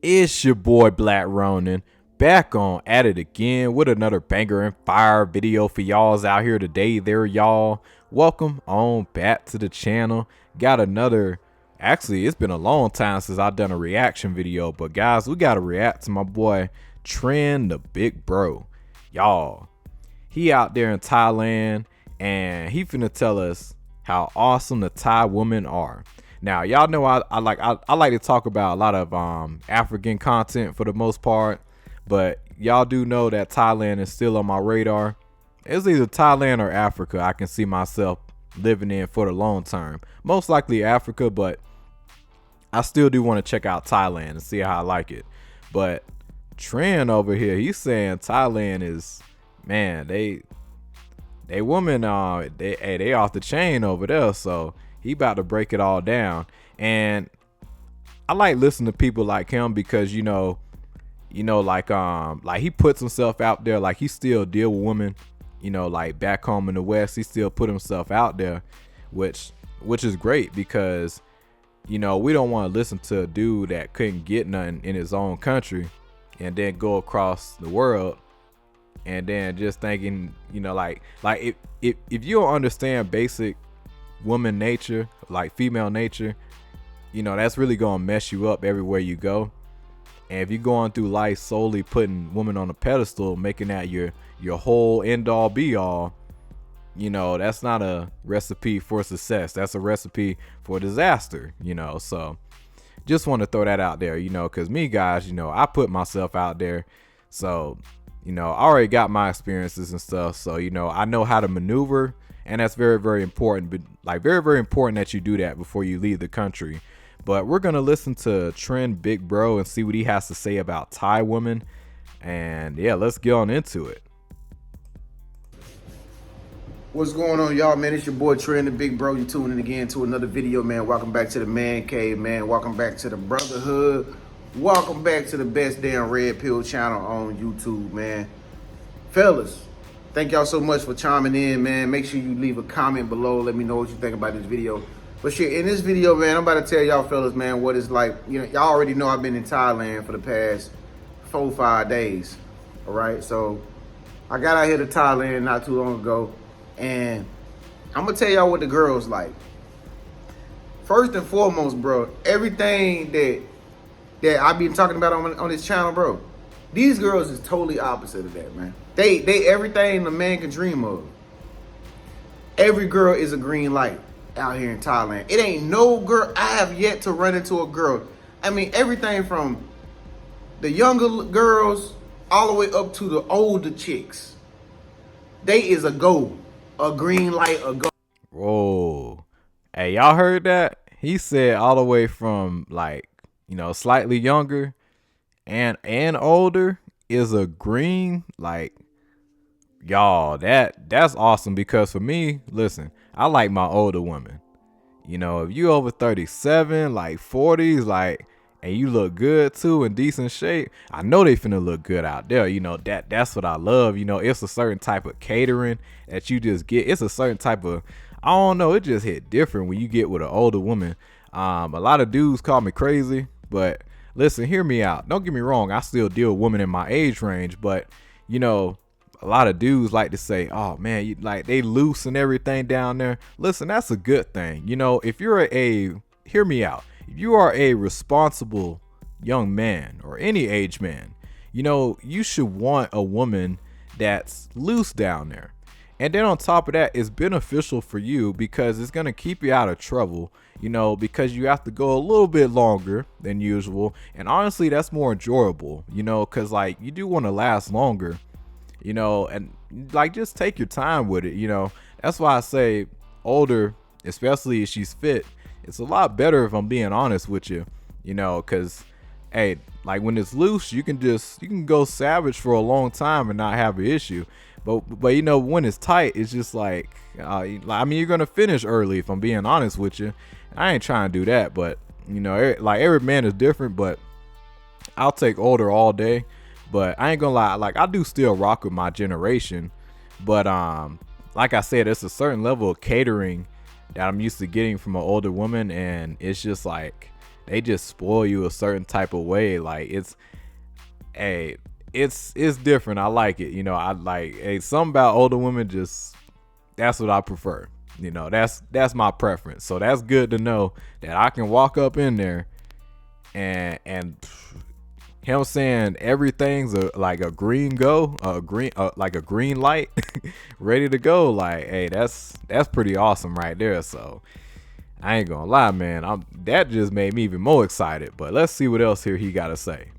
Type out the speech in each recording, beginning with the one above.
It's your boy Black Ronin, back on at it again with another banger and fire video for y'all's out here today there, y'all. Welcome on back to the channel. Got another, actually it's been a long time since I've done a reaction video, but guys, we gotta react to my boy Trend the Big Bro. Y'all, he out there in Thailand and he finna tell us how awesome the Thai women are. Now, y'all know I like to talk about a lot of African content for the most part, but y'all do know that Thailand is still on my radar. It's either Thailand or Africa I can see myself living in for the long term. Most likely Africa, but I still do want to check out Thailand and see how I like it. But Trend over here, he's saying Thailand is, man, they women they off the chain over there, so he about to break it all down. And I like listening to people like him because you know like he puts himself out there, like he still deal with women, like back home in the West, he still put himself out there, which is great because we don't want to listen to a dude that couldn't get nothing in his own country and then go across the world and then just thinking, like if you don't understand basic woman nature, like female nature, that's really gonna mess you up everywhere you go. And if you're going through life solely putting women on a pedestal, making that your whole end all be all, that's not a recipe for success. That's a recipe for disaster. So just want to throw that out there, because me, guys, I put myself out there, so I already got my experiences and stuff, so I know how to maneuver. And that's very, very important, but like very, very important that you do that before you leave the country. But we're going to listen to Trend Big Bro and see what he has to say about Thai women. And yeah, let's get on into it. What's going on, y'all, man? It's your boy Trend the Big Bro. You tuning in again to another video, man. Welcome back to the man cave, man. Welcome back to the brotherhood. Welcome back to the best damn red pill channel on YouTube, man. Fellas, thank y'all so much for chiming in, man. Make sure you leave a comment below. Let me know what you think about this video. But shit, in this video, man, I'm about to tell y'all fellas, man, what it's like. Y'all already know I've been in Thailand for the past 4-5 days. All right, so I got out here to Thailand not too long ago, and I'm gonna tell y'all what the girls like. First and foremost, bro, everything that I've been talking about on this channel, bro, these girls is totally opposite of that, man. They everything a man can dream of. Every girl is a green light out here in Thailand. It ain't no girl, I have yet to run into a girl. I mean, everything from the younger girls all the way up to the older chicks. They is a go, a green light, a go. Whoa. Hey, y'all heard that? He said all the way from like, slightly younger and older is a green, like, y'all, that's awesome, because for me, listen, I like my older women. If you over 37, like 40s, like, and you look good too, in decent shape, I know they finna look good out there. That's what I love. It's a certain type of catering that you just get. It's a certain type of, I don't know, it just hit different when you get with an older woman. A lot of dudes call me crazy, but listen, hear me out. Don't get me wrong, I still deal with women in my age range, but a lot of dudes like to say, oh man, like they loose and everything down there. Listen, that's a good thing. If you're hear me out, if you are a responsible young man or any age man, you should want a woman that's loose down there. And then on top of that, it's beneficial for you because it's going to keep you out of trouble, because you have to go a little bit longer than usual. And honestly, that's more enjoyable, because like you do want to last longer, and like just take your time with it. That's why I say older, especially if she's fit, it's a lot better, if I'm being honest with you, because hey, like when it's loose, you can go savage for a long time and not have an issue. But when it's tight, it's just like, I mean, you're gonna finish early, if I'm being honest with you. I ain't trying to do that, but like every man is different. But I'll take older all day. But I ain't gonna lie, like I do still rock with my generation. But like I said, it's a certain level of catering that I'm used to getting from an older woman, and it's just like, they just spoil you a certain type of way. Like hey, it's different. I like it. You know, I like something about older women. Just that's what I prefer. You know, that's my preference. So that's good to know that I can walk up in there and him saying everything's like a green go, like a green light, ready to go. Like, hey, that's pretty awesome right there. So I ain't gonna lie, man. That just made me even more excited. But let's see what else here he got to say.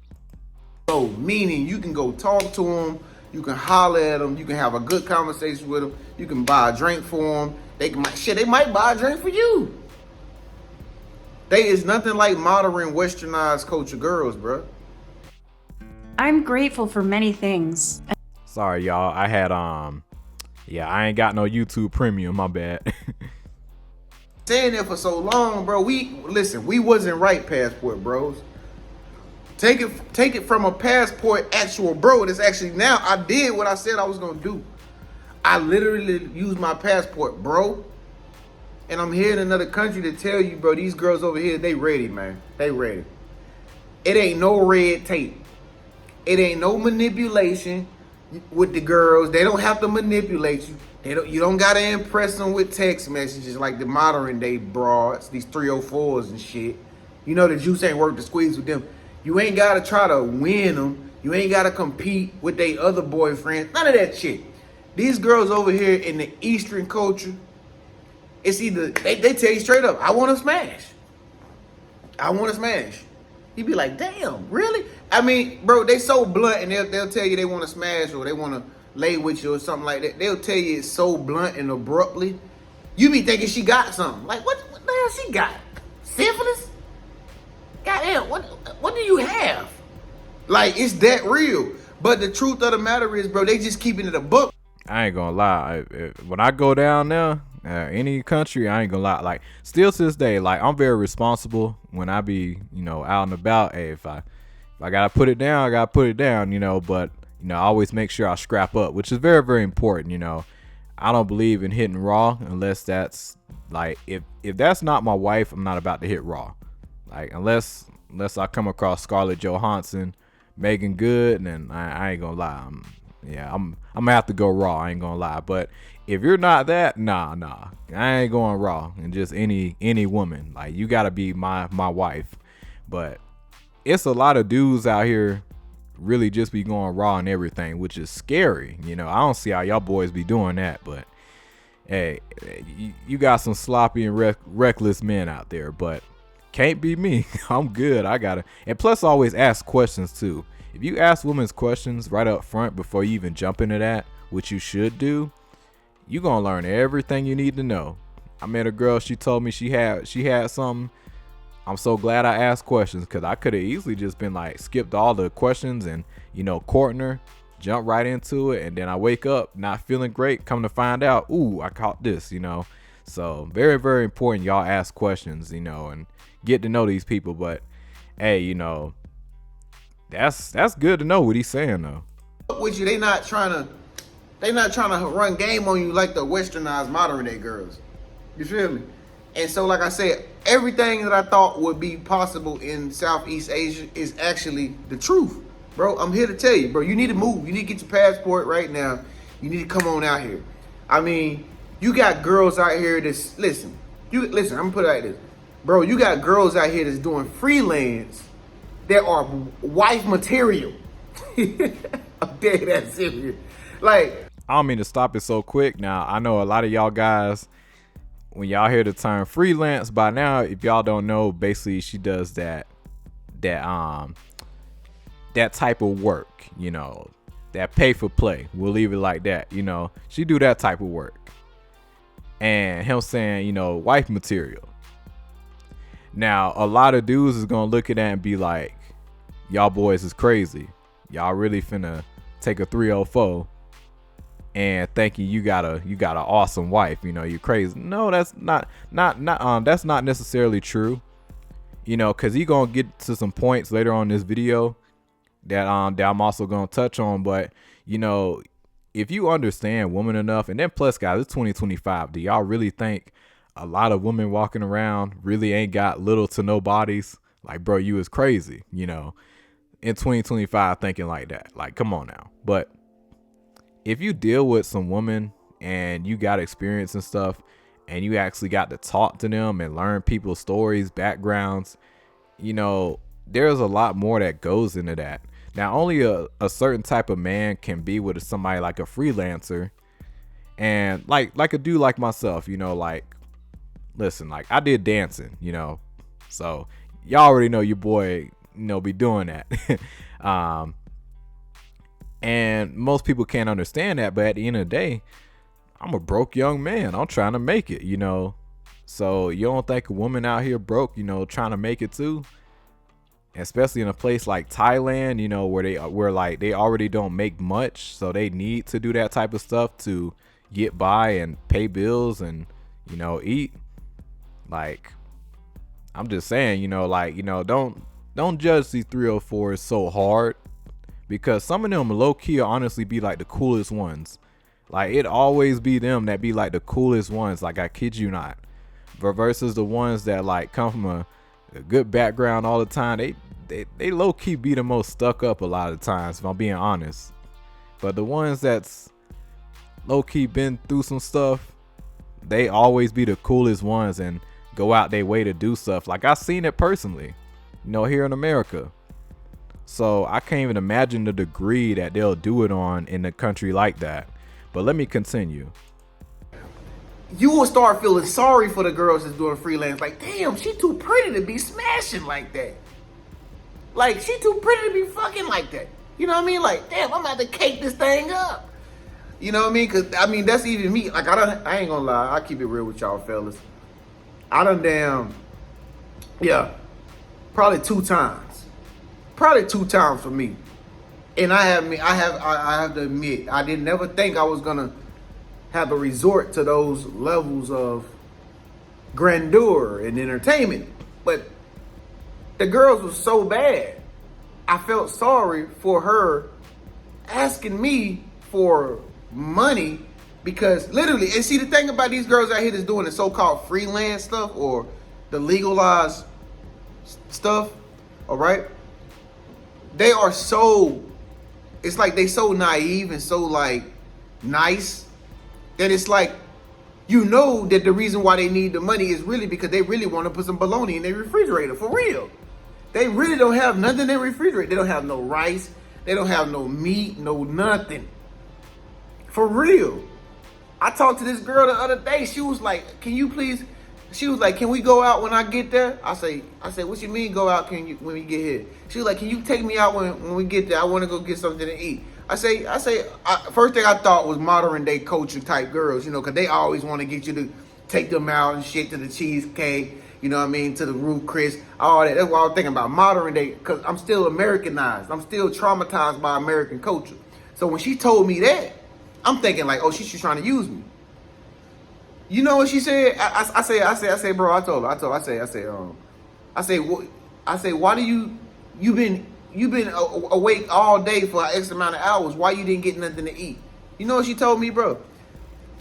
So meaning you can go talk to them, you can holler at them, you can have a good conversation with them, you can buy a drink for them. They might buy a drink for you. They is nothing like modern westernized culture girls, bro. I'm grateful for many things. Sorry, y'all. I had yeah, I ain't got no YouTube Premium. My bad. Saying that for so long, bro. We wasn't right passport bros. Take it from a passport actual bro. It's actually now I did what I said I was gonna do. I literally used my passport, bro. And I'm here in another country to tell you, bro, these girls over here, they ready, man. They ready. It ain't no red tape. It ain't no manipulation with the girls. They don't have to manipulate you. You don't gotta impress them with text messages like the modern day broads, these 304s and shit. You know the juice ain't worth the squeeze with them. You ain't gotta try to win them. You ain't gotta compete with their other boyfriends. None of that shit. These girls over here in the Eastern culture, it's either they tell you straight up, I want to smash. I want to smash. You be like, damn, really? I mean, bro, they so blunt, and they'll tell you they want to smash or they want to lay with you or something like that. They'll tell you it's so blunt and abruptly. You be thinking she got something. Like, what the hell she got? Syphilis? Goddamn, what do you have? Like, it's that real. But the truth of the matter is, bro, they just keeping it a book. I ain't gonna lie. When I go down there, any country, I ain't gonna lie. Like, still to this day, like, I'm very responsible when I be, you know, out and about. Hey, if I gotta put it down, I gotta put it down, you know. But you know, I always make sure I scrap up, which is very, very important. You know, I don't believe in hitting raw unless that's like if that's not my wife, I'm not about to hit raw. Like, unless I come across Scarlett Johansson, Megan Good, then I ain't gonna lie. I'm gonna have to go raw. I ain't gonna lie. But if you're not that, nah, I ain't going raw. And just any woman, like, you gotta be my wife. But it's a lot of dudes out here really just be going raw and everything, which is scary. You know, I don't see how y'all boys be doing that. But hey, you got some sloppy and reckless men out there, but can't be me. I'm good. And plus always ask questions too. If you ask women's questions right up front before you even jump into that, which you should do, you gonna learn everything you need to know. I met a girl, she told me she had something. I'm so glad I asked questions, because I could have easily just been like, skipped all the questions and, you know, courting her, jump right into it, and then I wake up not feeling great, come to find out, ooh, I caught this, you know. So very, very important y'all ask questions, you know, and get to know these people. But hey, you know, that's good to know what he's saying though. With you, they not trying to run game on you like the westernized modern day girls. You feel me? And so, like I said, everything that I thought would be possible in Southeast Asia is actually the truth. Bro, I'm here to tell you, bro, you need to move. You need to get your passport right now. You need to come on out here. I mean, you got girls out here that's, listen, I'm gonna put it like this. Bro, you got girls out here that's doing freelance that are wife material. I'm dead that serious. Like, I don't mean to stop it so quick. Now, I know a lot of y'all guys, when y'all hear the term freelance, by now, if y'all don't know, basically she does that type of work, you know, that pay for play. We'll leave it like that, you know. She do that type of work. And him saying, you know, wife material. Now, a lot of dudes is gonna look at that and be like, y'all boys is crazy. Y'all really finna take a 304 and thinking you got an awesome wife, you know, you're crazy. No, that's not that's not necessarily true. You know, cause he gonna get to some points later on in this video that I'm also gonna touch on. But you know, if you understand women enough, and then plus, guys, it's 2025. Do y'all really think a lot of women walking around really ain't got little to no bodies? Like, bro, you is crazy, in 2025 thinking like that. Like, come on now. But if you deal with some woman and you got experience and stuff, and you actually got to talk to them and learn people's stories, backgrounds, there's a lot more that goes into that. Now, only a certain type of man can be with somebody like a freelancer, and like a dude like myself, like, listen, like I did dancing, so y'all already know your boy, be doing that. And most people can't understand that, but at the end of the day, I'm a broke young man. I'm trying to make it, So you don't think a woman out here broke, trying to make it too? Especially in a place like Thailand, where like they already don't make much, so they need to do that type of stuff to get by and pay bills and eat. Like, I'm just saying, don't judge these 304s so hard, because some of them low key honestly be like the coolest ones. Like, it always be them that be like the coolest ones. Like, I kid you not. But versus the ones that like come from a good background all the time, they low key be the most stuck up a lot of times, if I'm being honest. But the ones that's low key been through some stuff, they always be the coolest ones and go out their way to do stuff. Like, I seen it personally, here in America. So I can't even imagine the degree that they'll do it on in a country like that. But let me continue. You will start feeling sorry for the girls that's doing freelance. Like, damn, she too pretty to be smashing like that. Like, she too pretty to be fucking like that. You know what I mean? Like, damn, I'm about to cake this thing up. You know what I mean? Because, that's even me. Like, I ain't gonna lie. I keep it real with y'all fellas. I done probably 2 times. Probably 2 times for me. And I have to admit, I didn't never think I was gonna have to resort to those levels of grandeur and entertainment. But the girls was so bad, I felt sorry for her asking me for money, because literally, and see, the thing about these girls out here that's doing the so-called freelance stuff or the legalized stuff, all right, they are so, it's like they so naive and so like nice that it's like, that the reason why they need the money is really because they really want to put some bologna in their refrigerator, for real. They really don't have nothing in their refrigerator. They don't have no rice. They don't have no meat, no nothing. For real. I talked to this girl the other day. She was like, can we go out when I get there? I say, what you mean go out when we get here? She was like, can you take me out when we get there? I want to go get something to eat. I say, first thing I thought was modern day culture type girls, because they always want to get you to take them out and shit, to the cheesecake, to the Ruth Chris, all that. That's what I was thinking about, modern day, because I'm still Americanized. I'm still traumatized by American culture. So when she told me that, I'm thinking like, oh, she's trying to use me. You know what she said? I say, bro, I told her, why do you've been awake all day for X amount of hours. Why you didn't get nothing to eat? You know what she told me, bro?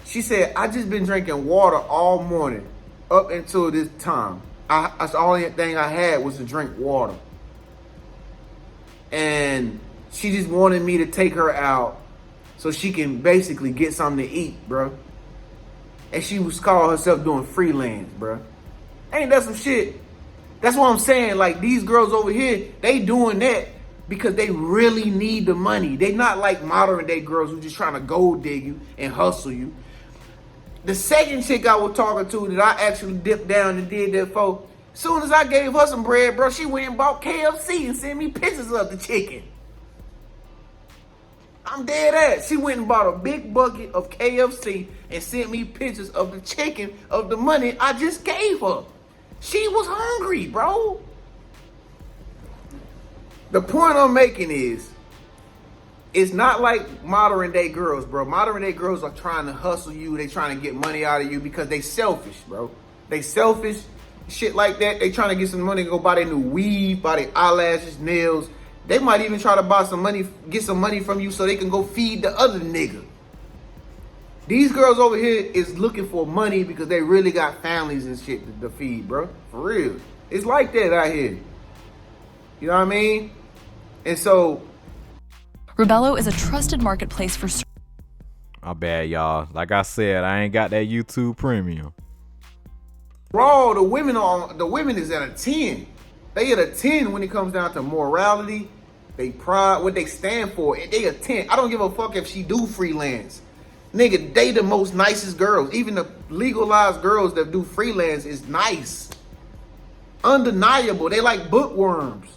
She said, I just been drinking water all morning up until this time. That's the only thing I had was to drink water. And she just wanted me to take her out so she can basically get something to eat, bro. And she was calling herself doing freelance, bro. Ain't that some shit? That's what I'm saying. Like, these girls over here, they doing that because they really need the money. They not like modern day girls who just trying to gold dig you and hustle you. The second chick I was talking to that I actually dipped down and did that for, as soon as I gave her some bread, bro, she went and bought KFC and sent me pictures of the chicken. I'm dead ass. She went and bought a big bucket of KFC and sent me pictures of the chicken, of the money I just gave her. She was hungry, bro. The point I'm making is, it's not like modern day girls, bro. Modern day girls are trying to hustle you. They trying to get money out of you because they selfish, bro. They selfish, shit like that. They trying to get some money to go buy their new weave, buy their eyelashes, nails. They might even try to buy some money, get some money from you so they can go feed the other nigga. These girls over here is looking for money because they really got families and shit to feed, bro. For real. It's like that out here. You know what I mean? And so Rebello is a trusted marketplace for. My bad, y'all. Like I said, I ain't got that YouTube Premium. Raw, the women is at a 10. They at a 10 when it comes down to morality, they pride, what they stand for. They a 10. I don't give a fuck if she do freelance. Nigga, they the most nicest girls. Even the legalized girls that do freelance is nice. Undeniable. They like bookworms.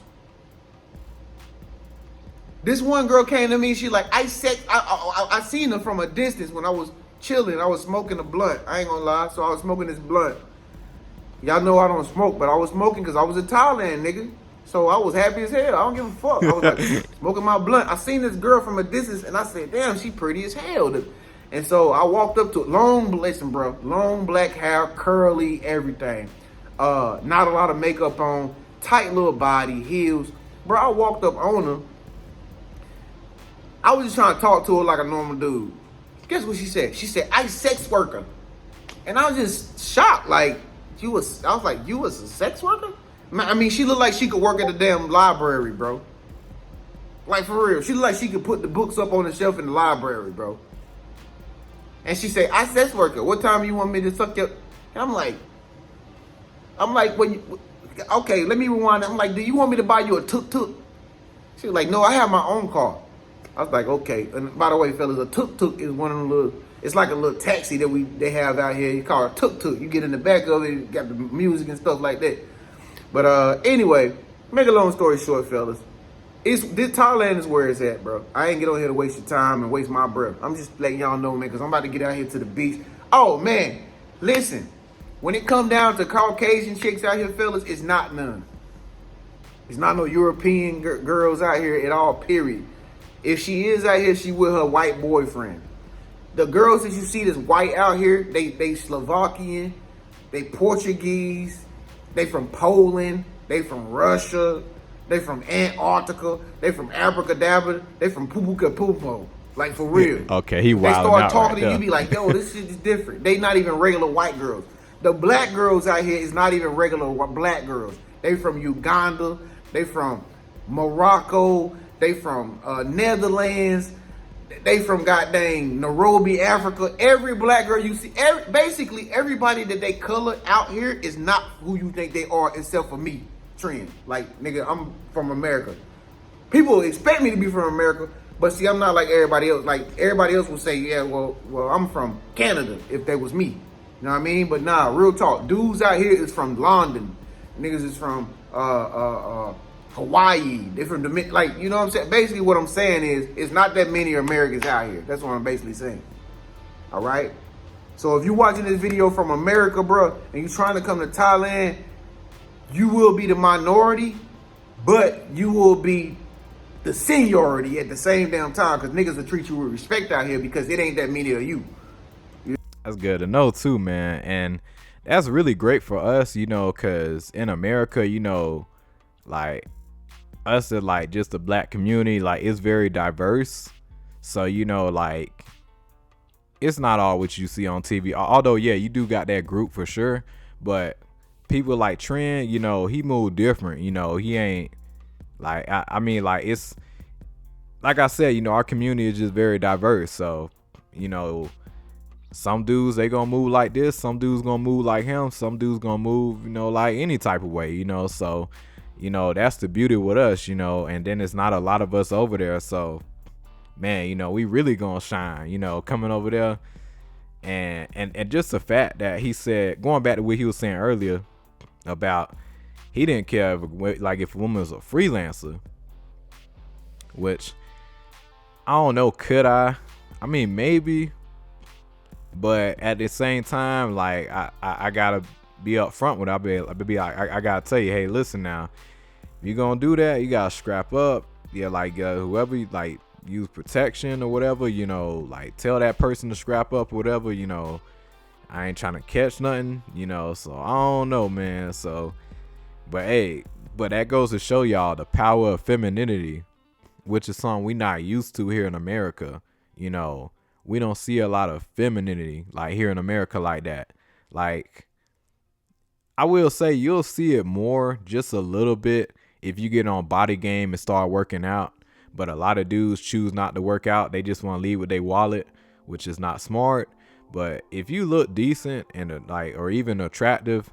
This one girl came to me. She like, I seen her from a distance when I was chilling. I was smoking a blunt. I ain't gonna lie. So I was smoking this blunt. Y'all know I don't smoke, but I was smoking because I was in Thailand, nigga. So I was happy as hell. I don't give a fuck. I was like smoking my blunt. I seen this girl from a distance and I said, damn, she pretty as hell. And so I walked up to it. Listen, bro. Long black hair, curly, everything. Not a lot of makeup on. Tight little body, heels. Bro, I walked up on her. I was just trying to talk to her like a normal dude. Guess what she said? She said, I sex worker. And I was just shocked. Like, I was like, you was a sex worker? I mean, she looked like she could work at the damn library, bro. Like, for real. She looked like she could put the books up on the shelf in the library, bro. And she said, I sex worker. What time you want me to suck your... And I'm like, okay, let me rewind. I'm like, do you want me to buy you a tuk-tuk? She was like, no, I have my own car. I was like, okay. And by the way, fellas, a tuk-tuk is one of them little... It's like a little taxi that they have out here. You call it a tuk-tuk. You get in the back of it, got the music and stuff like that. But anyway, make a long story short, fellas. This Thailand is where it's at, bro. I ain't get on here to waste your time and waste my breath. I'm just letting y'all know, man, because I'm about to get out here to the beach. Oh, man, listen. When it come down to Caucasian chicks out here, fellas, it's not none. It's not no European girls out here at all, period. If she is out here, she with her white boyfriend. The girls that you see that's white out here, they Slovakian, they Portuguese, they from Poland, they from Russia, they from Antarctica, they from Abracadabra, they from Pupuka Pupo. Like, for real. Okay, he They wilding start out talking right to you, there. be like, yo, this shit is different. They not even regular white girls. The black girls out here is not even regular black girls. They from Uganda, they from Morocco, they from Netherlands, they from goddamn Nairobi, Africa. Every black girl you see, basically everybody that they color out here is not who you think they are, except for me, Trend. Like, nigga, I'm from America. People expect me to be from America, but see, I'm not like everybody else. Like, everybody else would say, yeah, well, I'm from Canada if that was me. You know what I mean? But nah, real talk. Dudes out here is from London. Niggas is from Hawaii. They're from like, you know what I'm saying? Basically what I'm saying is, it's not that many Americans out here. That's what I'm basically saying. All right? So if you're watching this video from America, bro, and you're trying to come to Thailand, you will be the minority, but you will be the seniority at the same damn time, because niggas will treat you with respect out here because it ain't that many of you. That's good to know too, man. And that's really great for us, you know, because in America, you know, like us as like just the black community, like it's very diverse. So, you know, like it's not all what you see on TV. Although, yeah, you do got that group for sure. But people like Trend, you know, he moved different. You know, he ain't like, I mean, like it's like I said, you know, our community is just very diverse. So, you know, some dudes, they gonna move like this. Some dudes gonna move like him. Some dudes gonna move, you know, like any type of way, you know. So, you know, that's the beauty with us, you know. And then it's not a lot of us over there. So, man, you know, we really gonna shine, you know, coming over there. And just the fact that he said, going back to what he was saying earlier about he didn't care if a woman was a freelancer, which I don't know, could I mean, maybe. But at the same time, like I gotta be upfront with it. I gotta tell you, hey, listen now, if you gonna do that, you gotta scrap up. Yeah, like whoever like use protection or whatever, you know, like tell that person to scrap up or whatever, you know. I ain't trying to catch nothing, you know. So I don't know, man. So, but hey, but that goes to show y'all the power of femininity, which is something we not used to here in America, you know. We don't see a lot of femininity like here in America like that. Like, I will say you'll see it more, just a little bit, if you get on body game and start working out. But a lot of dudes choose not to work out. They just want to leave with their wallet, which is not smart. But if you look decent and or even attractive,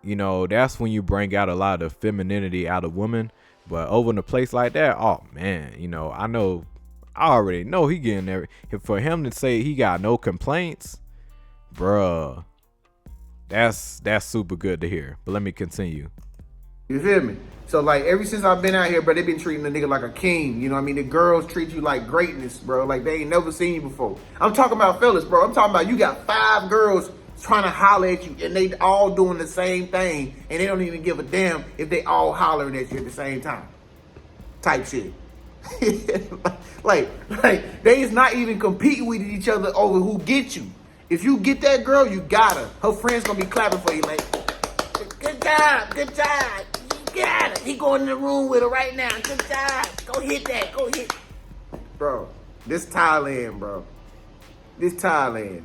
that's when you bring out a lot of femininity out of women. But over in a place like that, oh man, I already know he getting there. For him to say he got no complaints, bruh, that's super good to hear. But let me continue. You feel me? So like ever since I've been out here, bro, they been treating the nigga like a king. You know what I mean? The girls treat you like greatness, bro. Like they ain't never seen you before. I'm talking about fellas, bro. I'm talking about you got 5 girls trying to holler at you and they all doing the same thing and they don't even give a damn if they all hollering at you at the same time. Type shit. like they is not even competing with each other over who gets you. If you get that girl, you got her. Her friends gonna be clapping for you like, good job, you got it. He going in the room with her right now. Good job. Go hit that. Go hit. Bro, this Thailand, bro. This Thailand.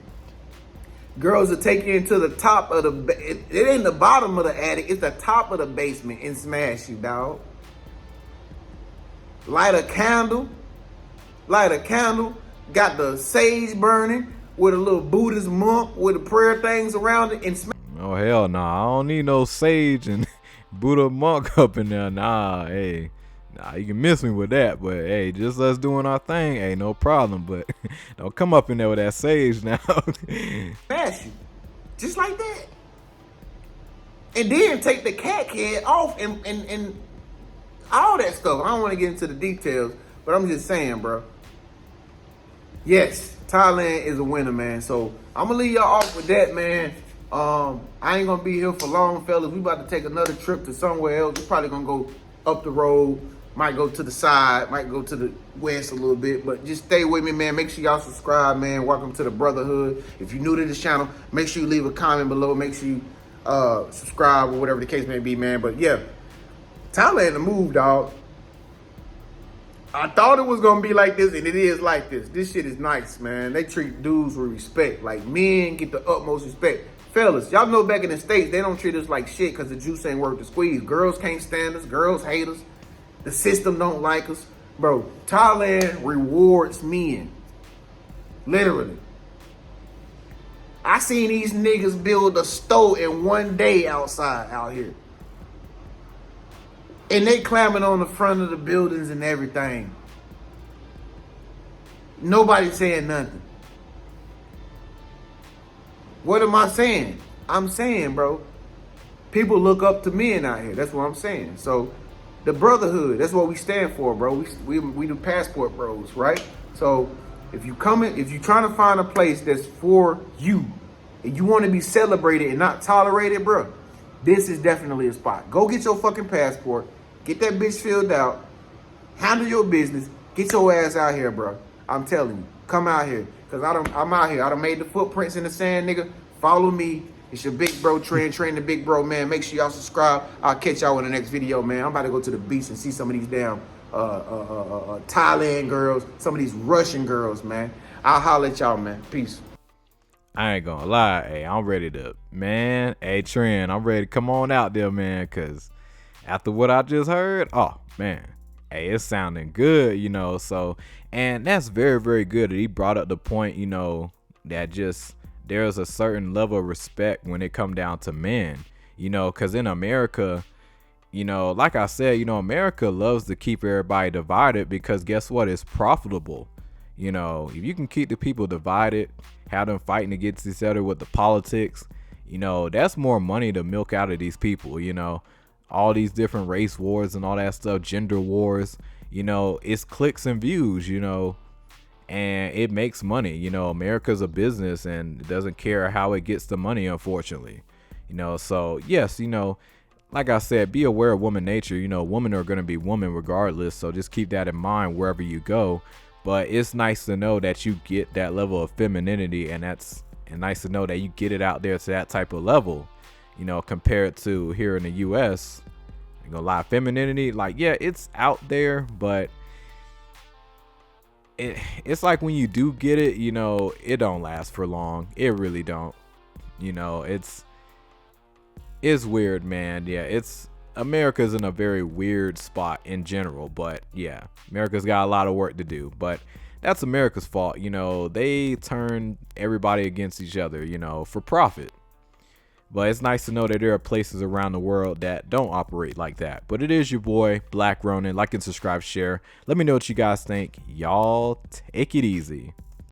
Girls will take you into the top of it ain't the bottom of the attic. It's the top of the basement and smash you, dog. Light a candle. Got the sage burning with a little Buddhist monk with the prayer things around it and smash. Oh hell no, I don't need no sage and Buddha monk up in there. Nah, you can miss me with that, but hey, just us doing our thing, hey, no problem. But don't come up in there with that sage now. Smash you, just like that, and then take the cat head off and all that stuff. I don't want to get into the details, but I'm just saying, bro. Yes, Thailand is a winner, man. So I'm gonna leave y'all off with that, man. I ain't gonna be here for long, fellas. We about to take another trip to somewhere else. We're probably gonna go up the road, might go to the side, might go to the west a little bit, but just stay with me, man. Make sure y'all subscribe, man. Welcome to the brotherhood. If you're new to this channel, make sure you leave a comment below. Make sure you subscribe or whatever the case may be, man. But yeah, Thailand the move, dog. I thought it was gonna be like this, and it is like this. This shit is nice, man. They treat dudes with respect. Like men get the utmost respect. Fellas, y'all know back in the States, they don't treat us like shit because the juice ain't worth the squeeze. Girls can't stand us. Girls hate us. The system don't like us. Bro, Thailand rewards men. Literally. I seen these niggas build a store in one day outside out here. And they climbing on the front of the buildings and everything. Nobody saying nothing. What am I saying? I'm saying, bro, people look up to men out here. That's what I'm saying. So the brotherhood, that's what we stand for, bro. We do passport bros, right? So if you trying to find a place that's for you and you want to be celebrated and not tolerated, bro, this is definitely a spot. Go get your fucking passport. Get that bitch filled out. Handle your business. Get your ass out here, bro. I'm telling you. Come out here. Because I'm out here. I done made the footprints in the sand, nigga. Follow me. It's your big bro Train the big bro, man. Make sure y'all subscribe. I'll catch y'all in the next video, man. I'm about to go to the beach and see some of these damn Thailand girls. Some of these Russian girls, man. I'll holler at y'all, man. Peace. I ain't gonna lie. Hey, I'm ready to, man. Hey, Trent, I'm ready to come on out there, man. Because after what I just heard, oh, man. Hey, it's sounding good, so, and that's very, very good that he brought up the point, that just there's a certain level of respect when it come down to men, because in America, like I said, America loves to keep everybody divided because guess what? It's profitable. If you can keep the people divided, have them fighting against each other with the politics, that's more money to milk out of these people, all these different race wars and all that stuff, gender wars, it's clicks and views, and it makes money. America's a business and it doesn't care how it gets the money, unfortunately, so yes, like I said, be aware of woman nature. Women are going to be women regardless, so just keep that in mind wherever you go. But it's nice to know that you get that level of femininity, and nice to know that you get it out there to that type of level, compared to here in the US. I'm gonna lie, femininity, like, yeah, it's out there, but it's like when you do get it, it don't last for long. It really don't. It's weird, man. Yeah, it's America's in a very weird spot in general, but yeah, America's got a lot of work to do, but that's America's fault. You know, they turn everybody against each other, you know, for profit. But it's nice to know that there are places around the world that don't operate like that. But it is your boy, Black Ronin. Like and subscribe, share. Let me know what you guys think. Y'all take it easy.